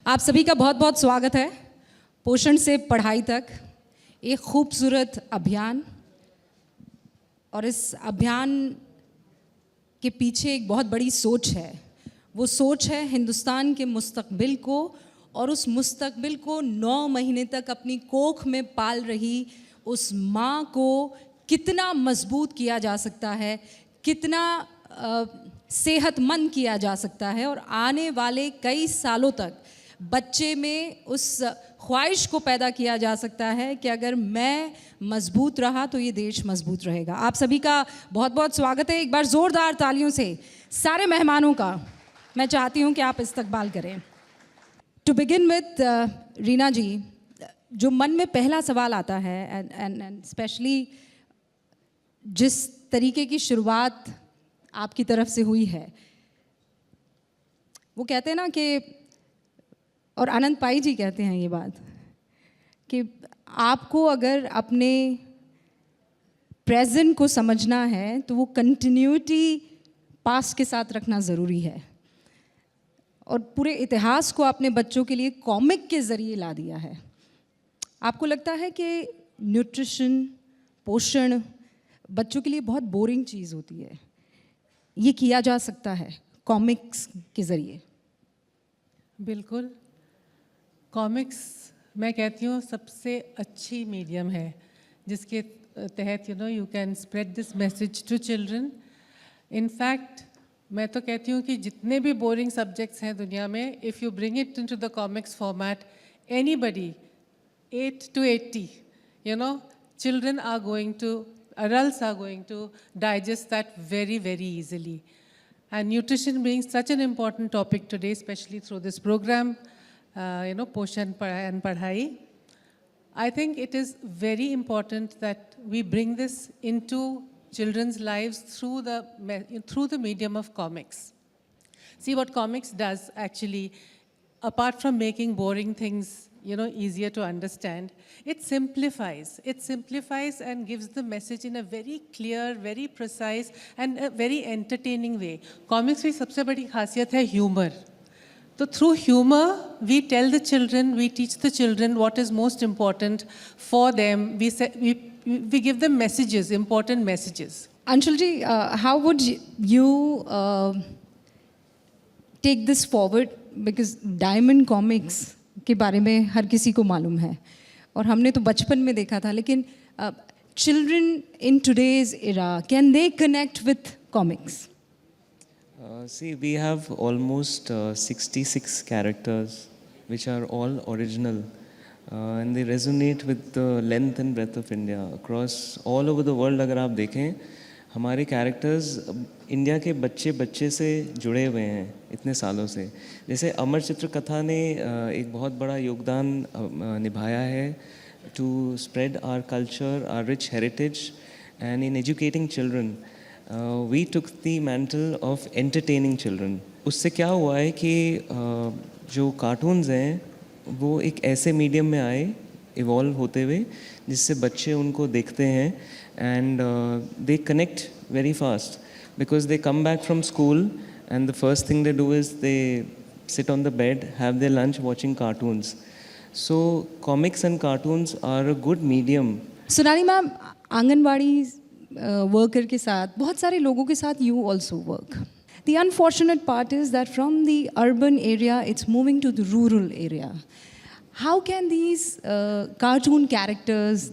आप सभी का बहुत बहुत स्वागत है पोषण से पढ़ाई तक एक खूबसूरत अभियान। और इस अभियान के पीछे एक बहुत बड़ी सोच है। वो सोच है हिंदुस्तान के मुस्तकबिल को, और उस मुस्तकबिल को 9 महीने तक अपनी कोख में पाल रही उस माँ को कितना मजबूत किया जा सकता है, कितना सेहतमंद किया जा सकता है, और आने वाले कई सालों तक बच्चे में उस ख्वाहिश को पैदा किया जा सकता है कि अगर मैं मजबूत रहा तो ये देश मजबूत रहेगा। आप सभी का बहुत बहुत स्वागत है। एक बार ज़ोरदार तालियों से सारे मेहमानों का मैं चाहती हूँ कि आप इस्तकबाल करें। टू बिगिन विथ रीना जी, जो मन में पहला सवाल आता है एंड स्पेशली जिस तरीके की शुरुआत आपकी तरफ से हुई है, वो कहते हैं ना कि, और आनंद पाई जी कहते हैं ये बात, कि आपको अगर अपने प्रेजेंट को समझना है तो वो कंटिन्यूटी पास्ट के साथ रखना ज़रूरी है। और पूरे इतिहास को आपने बच्चों के लिए कॉमिक के ज़रिए ला दिया है। आपको लगता है कि न्यूट्रिशन, पोषण बच्चों के लिए बहुत बोरिंग चीज़ होती है, ये किया जा सकता है कॉमिक्स के ज़रिए? बिल्कुल, कॉमिक्स मैं कहती हूँ सबसे अच्छी मीडियम है जिसके तहत you can spread this message to children. In fact मैं तो कहती हूँ कि जितने भी बोरिंग सब्जेक्ट्स हैं दुनिया में, if you bring it into the comics format, anybody 8 to 80 children are going to, adults are going to digest that very, very easily. And nutrition being such an important topic today, especially through this program, Poshan and Padhai, I think it is very important that we bring this into children's lives through the medium of comics. See what comics does actually, apart from making boring things easier to understand, it simplifies and gives the message in a very clear, very precise and a very entertaining way. Comics की सबसे बड़ी खासियत है humor. So through humor, we tell the children, we teach the children what is most important for them. We give them messages, important messages. Anshul ji, how would you take this forward? Because Diamond Comics के बारे में हर किसी को मालूम है और हमने तो बचपन में देखा था, लेकिन children in today's era, can they connect with comics? See, we have almost 66 characters which are all original and they resonate with the length and breadth of India across all over the world. अगर आप देखें हमारे characters India के बच्चे से जुड़े हुए हैं इतने सालों से। जैसे अमर चित्र कथा ने एक बहुत बड़ा योगदान निभाया है to spread our culture, our rich heritage, and in educating children we took the mantle of entertaining children. उससे क्या हुआ है कि जो कार्टून्स हैं वो एक ऐसे मीडियम में आए इवॉल्व होते हुए जिससे बच्चे उनको देखते हैं and they connect very fast because they come back from school and the first thing they do is they sit on the bed, have their lunch watching cartoons. So comics and cartoons are a good medium. Sonali ma'am, anganwadi worker के साथ बहुत सारे लोगों के साथ you also work. The unfortunate part is that from the urban area it's moving to the rural area. How can these cartoon characters,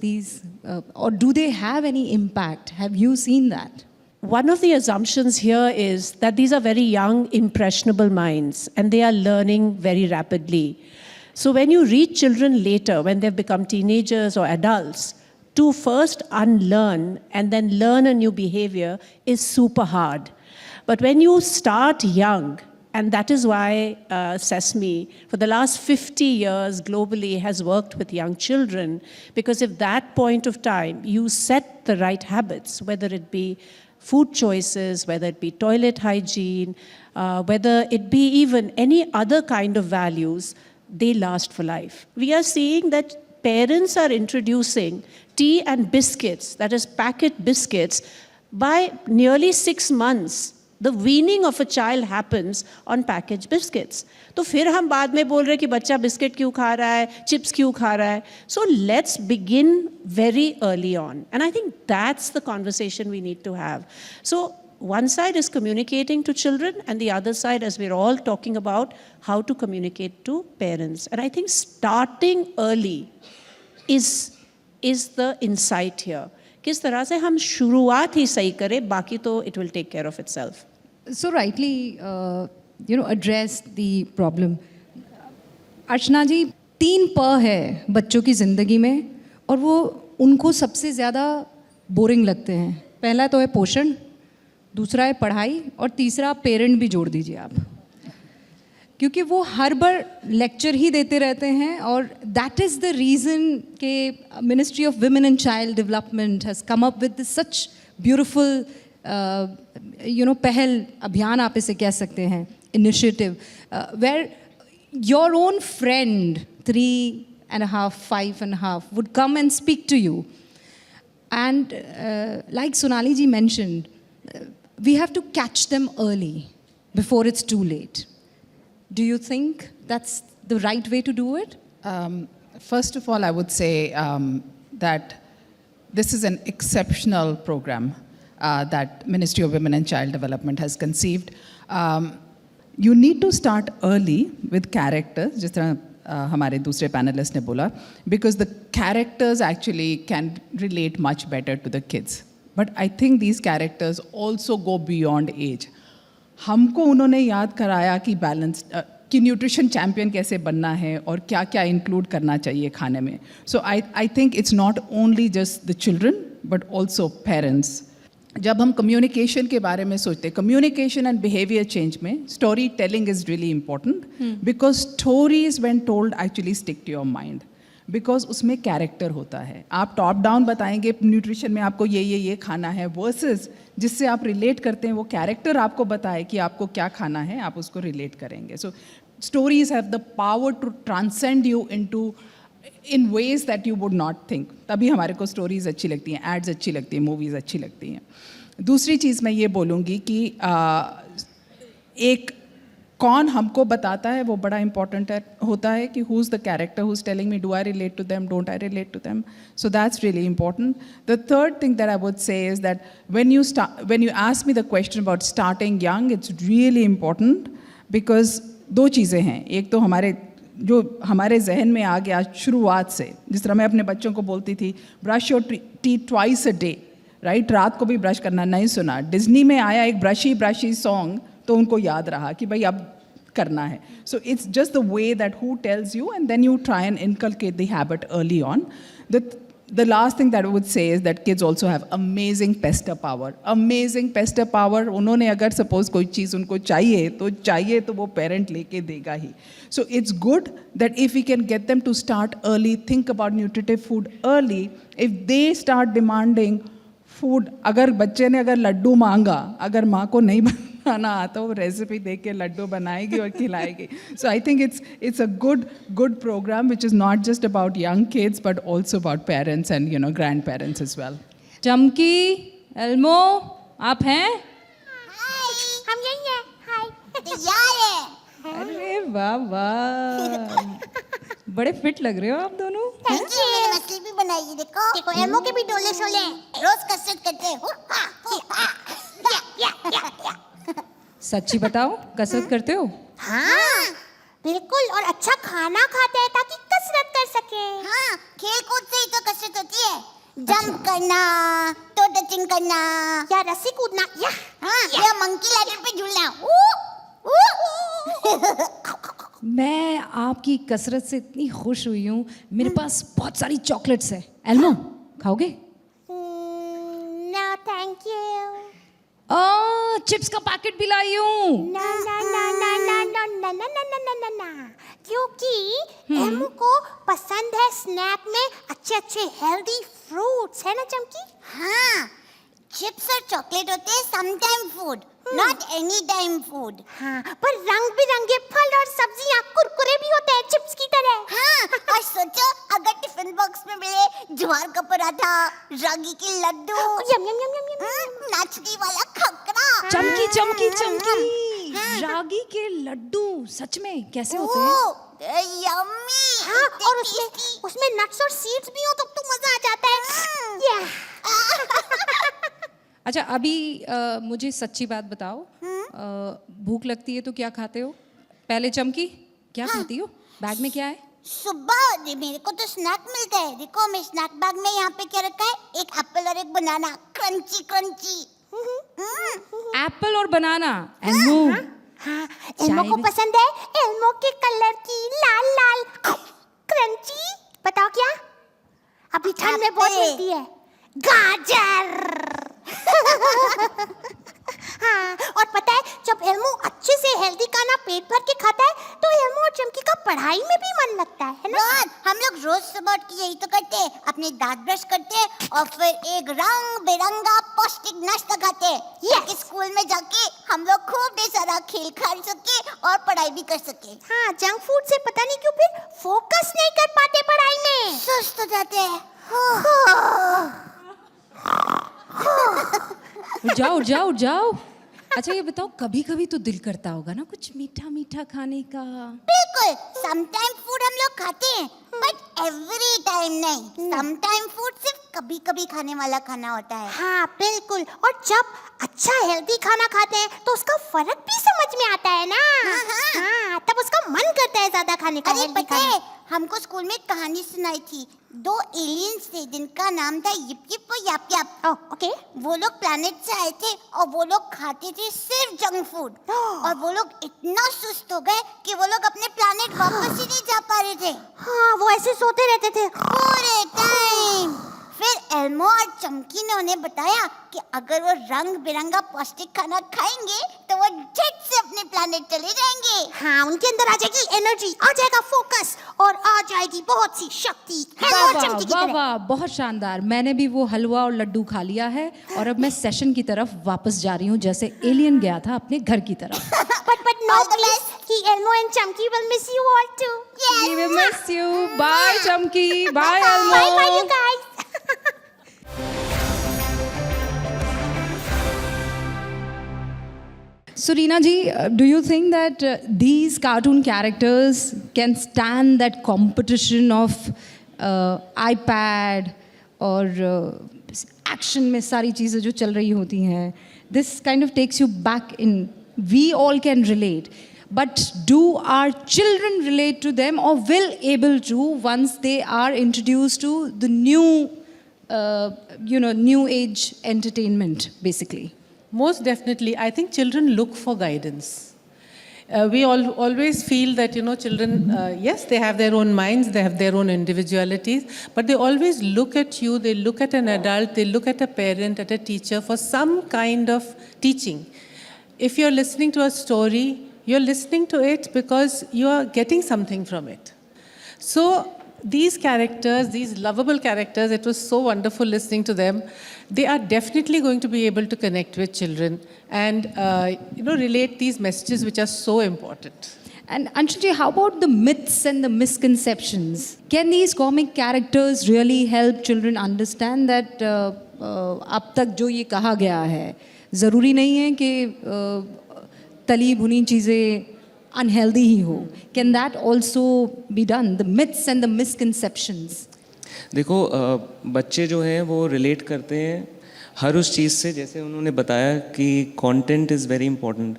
or do they have any impact? Have you seen that? One of the assumptions here is that these are very young, impressionable minds, and they are learning very rapidly. So when you reach children later, when they've become teenagers or adults, to first unlearn and then learn a new behavior is super hard. But when you start young, and that is why Sesame, for the last 50 years globally, has worked with young children. Because if that point of time you set the right habits, whether it be food choices, whether it be toilet hygiene, whether it be even any other kind of values, they last for life. We are seeing that parents are introducing tea and biscuits, that is packet biscuits, by nearly 6 months The weaning of a child happens on packaged biscuits. तो फिर हम बाद में बोल रहे कि बच्चा biscuit क्यों खा रहा है, चिप्स क्यों खा रहा है. So let's begin very early on. And I think that's the conversation we need to have. So one side is communicating to children, and the other side, as we're all talking about, how to communicate to parents. And I think starting early is the insight here. किस तरह से हम शुरुआत ही सही करें, बाकी तो it will take care of itself. So rightly, address the problem. अर्चना जी, 3 प है बच्चों की ज़िंदगी में और वो उनको सबसे ज़्यादा बोरिंग लगते हैं. पहला तो है पोषण, दूसरा है पढ़ाई और तीसरा पेरेंट भी जोड़ दीजिए आप, क्योंकि वो हर बार लेक्चर ही देते रहते हैं. और दैट इज़ द रीज़न के ministry of women and child development has come up with such beautiful पहल, अभियान आप इसे कह सकते हैं, initiative, where your own friend 3.5, 5.5 would come and speak to you. And like Sonali ji mentioned, we have to catch them early before it's too late. Do you think that's the right way to do it? First of all, I would say that this is an exceptional program that Ministry of Women and Child Development has conceived. You need to start early with characters, जिस तरह हमारे दूसरे panelist ने बोला, because the characters actually can relate much better to the kids. But I think these characters also go beyond age. हमको उन्होंने याद कराया कि बैलेंस कि न्यूट्रिशन चैम्पियन कैसे बनना है और क्या क्या इंक्लूड करना चाहिए खाने में. So I think it's not only just the children but also parents. जब हम कम्युनिकेशन के बारे में सोचते हैं, कम्युनिकेशन एंड बिहेवियर चेंज में story telling is really important, because stories when told actually stick to your mind, because उसमें character होता है. आप टॉप डाउन बताएंगे न्यूट्रिशन में आपको ये खाना है, वर्सेस जिससे आप रिलेट करते हैं वो कैरेक्टर आपको बताए कि आपको क्या खाना है, आप उसको रिलेट करेंगे. So stories have the power to transcend you in ways that you would not think. तभी हमारे को स्टोरीज अच्छी लगती हैं, एड्स अच्छी लगती हैं, मूवीज़ अच्छी लगती हैं. दूसरी चीज़ मैं ये बोलूँगी कि एक कौन हमको बताता है वो बड़ा इंपॉर्टेंट होता है कि who is the character who is telling me, do I relate to them, don't I relate to them. So that's really important. The third thing that I would say is that when you ask me the question about starting young, it's really important, because 2 चीज़ें हैं. एक तो हमारे जहन में आ गया शुरुआत से, जिस तरह मैं अपने बच्चों को बोलती थी brush your teeth twice a day, right, रात को भी ब्रश करना. नहीं सुना, डिज्नी में आया एक ब्रशी सॉन्ग, तो उनको याद रहा कि भाई अब करना है. So it's just the way that who tells you and then you try and inculcate the habit early on. The last thing that I would say is that kids also have amazing pester power. Amazing pester power. उन्होंने अगर suppose कोई चीज़ उनको चाहिए तो वो parent लेके देगा ही. So it's good that if we can get them to start early, think about nutritive food early. If they start demanding food, अगर बच्चे ने अगर लड्डू मांगा, अगर माँ को नहीं बनाना आता, वो रेसिपी देख के लड्डू बनाएगी और खिलाएगी. So I think it's a good program which is not just about young kids but also about parents and grandparents as well. चमकी, एल्मो, आप हैं? हम यही हैं. हाय. तैयार है. अरे वाह वाह, बड़े फिट लग रहे हो आप दोनों. Thank you. मेरे मछली भी बनाइए. देखो एमओ के भी डोले शोले रोज कसरत करते हैं. सच्ची बताओ, कसरत करते हो? हाँ बिल्कुल, और अच्छा खाना खाते हैं ताकि कसरत कर सके. हाँ, खेल कूद से ही तो कसरत होती है. जंप करना, टो टचिंग करना, या रस्सी कूदना, या मंकी लैडर पे झूलना. मैं आपकी कसरत से इतनी खुश हुई हूँ, मेरे पास बहुत सारी चॉकलेट्स है. एल्मो, खाओगे? No thank you. चिप्स का पैकेट भी लाई हूँ. ना ना ना ना ना ना ना ना ना ना ना ना ना, क्योंकि एमू को पसंद है स्नैक में अच्छे हेल्दी फ्रूट्स, है ना चमकी? हाँ, चिप्स और चॉकलेट होते हैं some time food, not any time food. हाँ, पर रंग बिरंगे फल और सब्जियां कुरकुरे भी होते हैं चिप्स की तरह। हाँ, और सोचो अगर टिफिन बॉक्स में मिले ज्वार का पराठा, रागी के लड्डू, यम यम यम यम यम, नाचनी वाला खकड़ा, चमकी चमकी चमकी रागी के लड्डू, सच में कैसे होते हैं? यम्मी। हाँ, और उसमें नट्स और सीड्स भी हो तब तो मजा आ जाता है। अच्छा अभी मुझे सच्ची बात बताओ, भूख लगती है तो क्या खाते हो? पहले चमकी, क्या खाती हो? बैग में क्या है? सुबह मेरे को तो स्नैक मिलता है। देखो मैं स्नैक बैग में यहाँ पे क्या रखा है, एक एप्पल और एक बनाना, क्रंची क्रंची। एप्पल और बनाना। एल्मो, हाँ, एल्मो को पसंद है, एल्मो के कलर की लाल लाल क्रंची। बताओ क्या? अभी ठंड में बहुत मिलती है, गाजर। हाँ, और पता है जब एल्मो अच्छे से हेल्दी खाना पेट भर के खाता है तो एल्मो और चमकी का पढ़ाई में भी मन लगता है ना? हम लोग रोज सुबह उठ के यही तो करते हैं, अपने दांत ब्रश करते हैं और फिर एक रंग बिरंगा पौष्टिक नाश्ता खाते हैं, ताकि स्कूल में जाके हम लोग खूब ढेर सारा खेल खेल सके और पढ़ाई भी कर सके। हाँ, जंक फूड से पता नहीं क्यों फिर फोकस नहीं कर पाते पढ़ाई में, सुस्त हो जाते हैं। उठ जाओ उठ जाओ उठ जाओ। अच्छा ये बताओ, कभी कभी तो दिल करता होगा ना कुछ मीठा मीठा खाने का? बिल्कुल, सम टाइम फूड हम लोग खाते हैं, बट एवरी टाइम नहीं। सम टाइम फूड सिर्फ कभी कभी खाने वाला खाना होता है। हाँ बिल्कुल, और जब अच्छा हेल्दी खाना खाते हैं तो उसका फर्क भी समझ में आता है ना। हाँ, तब उसका मन करता है ज्यादा खाने का। अरे पता है, हमको स्कूल में कहानी सुनाई थी, 2 एलियंस थे जिनका नाम था यिप यिप और याप याप। ओके। वो लोग प्लेनेट से आए थे और वो लोग खाते थे सिर्फ जंक फूड, और वो लोग इतना सुस्त हो गए कि वो लोग अपने प्लेनेट वापस ही नहीं जा पा रहे थे। हाँ, वो ऐसे सोते रहते थे पूरे टाइम। फिर एल्मो और चमकी ने उन्हें बताया कि अगर वो रंग बिरंगा पौष्टिक खाना खाएंगे तो वो झट से अपने प्लेनेट चले जाएंगे। हाँ, उनके अंदर आ जाएगी एनर्जी, आ जाएगा फोकस और आ जाएगी बहुत सी शक्ति। वाह वाह, बहुत शानदार। मैंने भी वो हलवा और लड्डू खा लिया है और अब मैं सेशन की तरफ वापस जा रही हूँ, जैसे एलियन गया था अपने घर की तरफ। but no please, कि एल्मो and चमकी will miss you all too. Yes. We will miss you. Bye चमकी, bye एल्मो। Bye bye you guys. So Reena ji, do you think that these cartoon characters can stand that competition of iPad और action में सारी चीज़ें जो चल रही होती हैं? This kind of takes you back in. We all can relate. But do our children relate to them or will able to once they are introduced to the new, new age entertainment basically? Most definitely. I think children look for guidance. We always feel that, children, yes, they have their own minds, they have their own individualities, but they always look at you, they look at an adult, they look at a parent, at a teacher for some kind of teaching. If you're listening to a story, you're listening to it because you are getting something from it. So these characters, these lovable characters, it was so wonderful listening to them. They are definitely going to be able to connect with children and relate these messages which are so important. And Anshuji, how about the myths and the misconceptions? Can these comic characters really help children understand that अब तक जो ये कहा गया है, ज़रूरी नहीं है कि तली भुनी चीज़ें unhealthy ही हो? Can that also be done? The myths and the misconceptions. देखो बच्चे जो हैं वो रिलेट करते हैं हर उस चीज़ से, जैसे उन्होंने बताया कि content is very important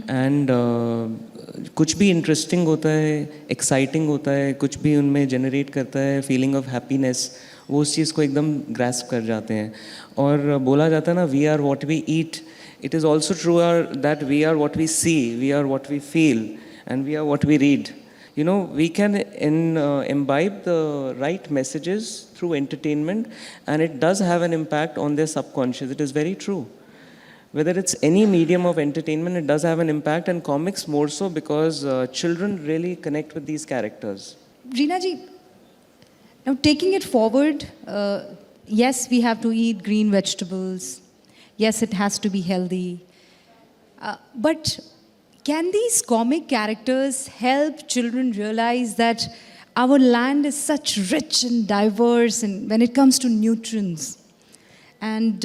and कुछ भी इंटरेस्टिंग होता है, एक्साइटिंग होता है, कुछ भी उनमें जनरेट करता है फीलिंग ऑफ हैप्पीनेस, वो उस चीज़ को एकदम ग्रैस्प कर जाते हैं. और बोला जाता है ना, we are what we eat. It is also true that we are what we see, we are what we feel, and we are what we read. We can imbibe the right messages through entertainment, and it does have an impact on their subconscious. It is very true. Whether it's any medium of entertainment, it does have an impact, and comics more so because children really connect with these characters. Reena ji, now taking it forward, yes, we have to eat green vegetables. Yes, it has to be healthy. But can these comic characters help children realize that our land is such rich and diverse and when it comes to nutrients? And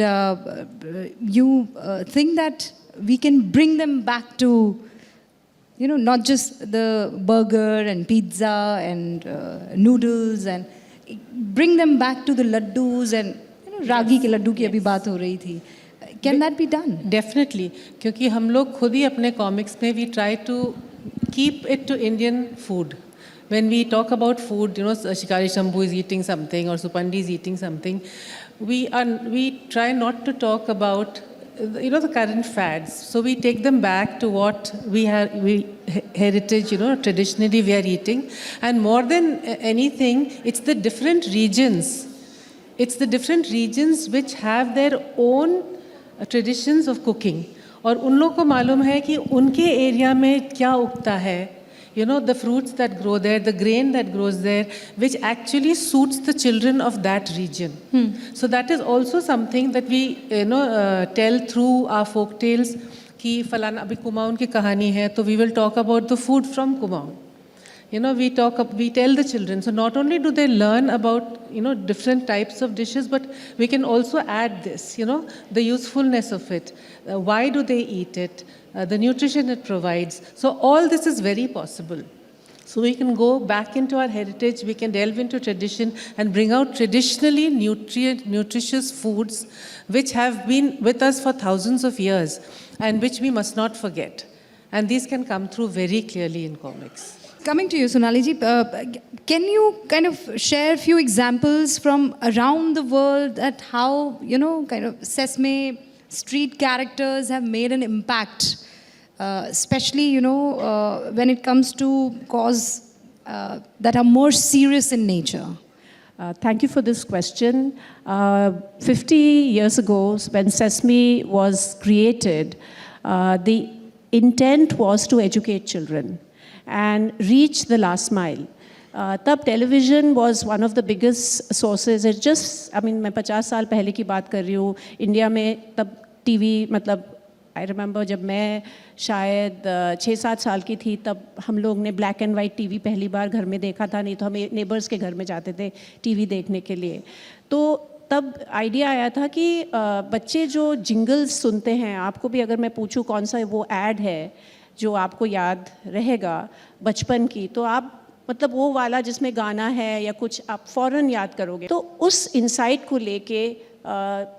you think that we can bring them back to, you know, not just the burger and pizza and noodles, and bring them back to the laddus and, you know, ragi ke laddu की अभी बात हो रही थी. Can that be done? Definitely, क्योंकि हम लोग खुद ही अपने कॉमिक्स में we try to keep it to Indian food. When we talk about food, you know, Shikari Shambhu is eating something or Supandi is eating something, we try not to talk about, you know, the current fads. So we take them back to what we heritage, you know, traditionally we are eating. And more than anything, it's the different regions. It's the different regions which have their own traditions of cooking. और उन लोग को मालूम है कि उनके area में क्या उगता है. You know, the fruits that grow there, the grain that grows there, which actually suits the children of that region. So that is also something that we, you know, tell through our folk tales. कि फलाना अभी कुमाऊन की कहानी है, तो we will talk about the food from Kumaon. You know, we tell the children. So not only do they learn about, you know, different types of dishes, but we can also add this, you know, the usefulness of it. Why do they eat it? The nutrition it provides. So all this is very possible. So we can go back into our heritage, we can delve into tradition and bring out traditionally nutritious foods which have been with us for thousands of years and which we must not forget. And these can come through very clearly in comics. Coming to you, Sonali ji, can you kind of share a few examples from around the world that how, you know, kind of Sesame Street characters have made an impact, especially, you know, when it comes to cause that are more serious in nature? Thank you for this question. 50 years ago, when Sesame was created, the intent was to educate children and reach the last mile. तब television was one of the biggest sources. It just, I mean, मैं 50 साल पहले की बात कर रही हूँ. India में तब TV, मतलब I remember जब मैं शायद 6-7 साल की थी, तब हम लोग ने ब्लैक एंड वाइट TV पहली बार घर में देखा था. नहीं तो हम नेबर्स के घर में जाते थे TV देखने के लिए. तो तब आइडिया आया था कि बच्चे जो जिंगल्स सुनते हैं, आपको भी अगर मैं पूछूं कौन सा वो ऐड है जो आपको याद रहेगा बचपन की, तो आप मतलब वो वाला जिसमें गाना है या कुछ आप फ़ौरन याद करोगे. तो उस इंसाइट को लेके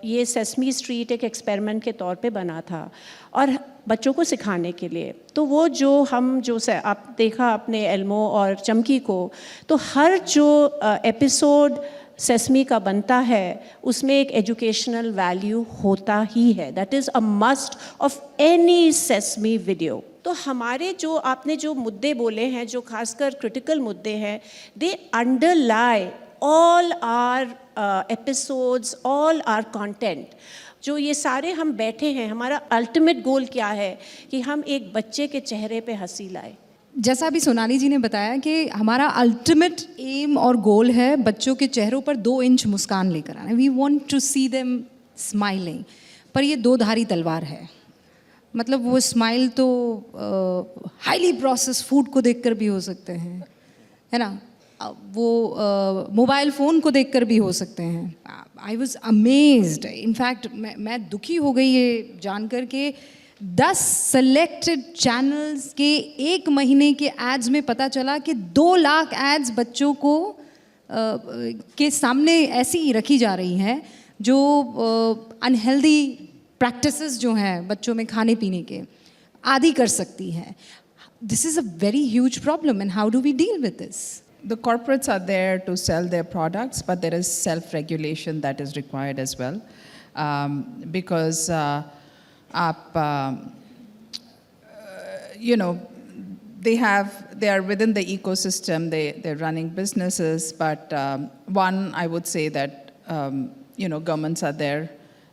ये सेसमी स्ट्रीट एक एक्सपेरिमेंट के तौर पे बना था और बच्चों को सिखाने के लिए. तो वो जो हम जो से आप देखा अपने एल्मो और चमकी को, तो हर जो एपिसोड सेसमी का बनता है उसमें एक एजुकेशनल वैल्यू होता ही है. That is a must of any sesame video. तो हमारे जो आपने जो मुद्दे बोले हैं, जो खासकर क्रिटिकल मुद्दे हैं, they underlie all our episodes, all our content. जो ये सारे हम बैठे हैं, हमारा अल्टीमेट गोल क्या है कि हम एक बच्चे के चेहरे पे हंसी लाए. जैसा अभी सोनाली जी ने बताया कि हमारा अल्टीमेट एम और गोल है बच्चों के चेहरों पर 2 इंच मुस्कान लेकर आना. We want to see them smiling. पर ये 2 धारी तलवार है. मतलब वो स्माइल तो हाईली प्रोसेस फूड को देखकर भी हो सकते हैं, है ना, वो मोबाइल फ़ोन को देखकर भी हो सकते हैं. I was amazed. इनफैक्ट मैं दुखी हो गई ये जानकर के 10 सेलेक्टेड चैनल्स के 1 महीने के एड्स में पता चला कि 2 लाख एड्स बच्चों को के सामने ऐसी ही रखी जा रही हैं जो अनहेल्दी प्रैक्टिसेस जो हैं बच्चों में खाने पीने के आदि कर सकती हैं. This is a very huge problem and how do we deal with this? The corporates are there to sell their products, but there is self-regulation that is required as well, because you know, they are within the ecosystem. They're running businesses, but one, I would say that you know, governments are there.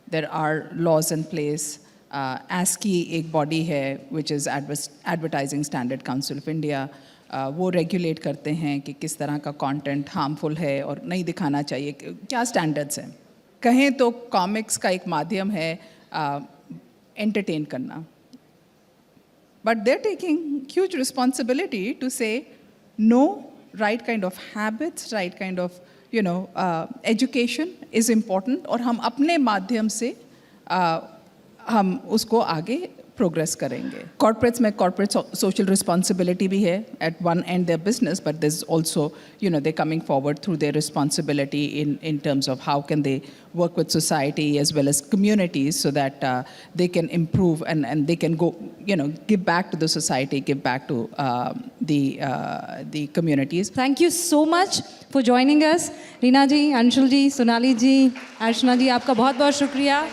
There are laws in place. ASCI एक body है which is Advertising Standard Council of India. वो regulate करते हैं कि किस तरह का content harmful है और नहीं दिखाना चाहिए, क्या स्टैंडर्ड्स हैं. कहें तो कॉमिक्स का एक माध्यम है एंटरटेन करना. But they're taking huge responsibility to say no, right kind of habits, right kind of, education is important. और हम अपने माध्यम से हम उसको आगे प्रोग्रेस करेंगे. कॉर्पोरेट्स में कॉर्पोरेट सोशल रिस्पॉन्सिबिलिटी भी है. At one end their business, but this also they coming forward through their responsibility in terms of how can they work with society as well as communities so that they can improve and they can go, give back to the society, give back to the communities. Thank you so much for joining us. Reena ji, Anshul ji, Sonali ji, Archana ji, आपका बहुत बहुत शुक्रिया.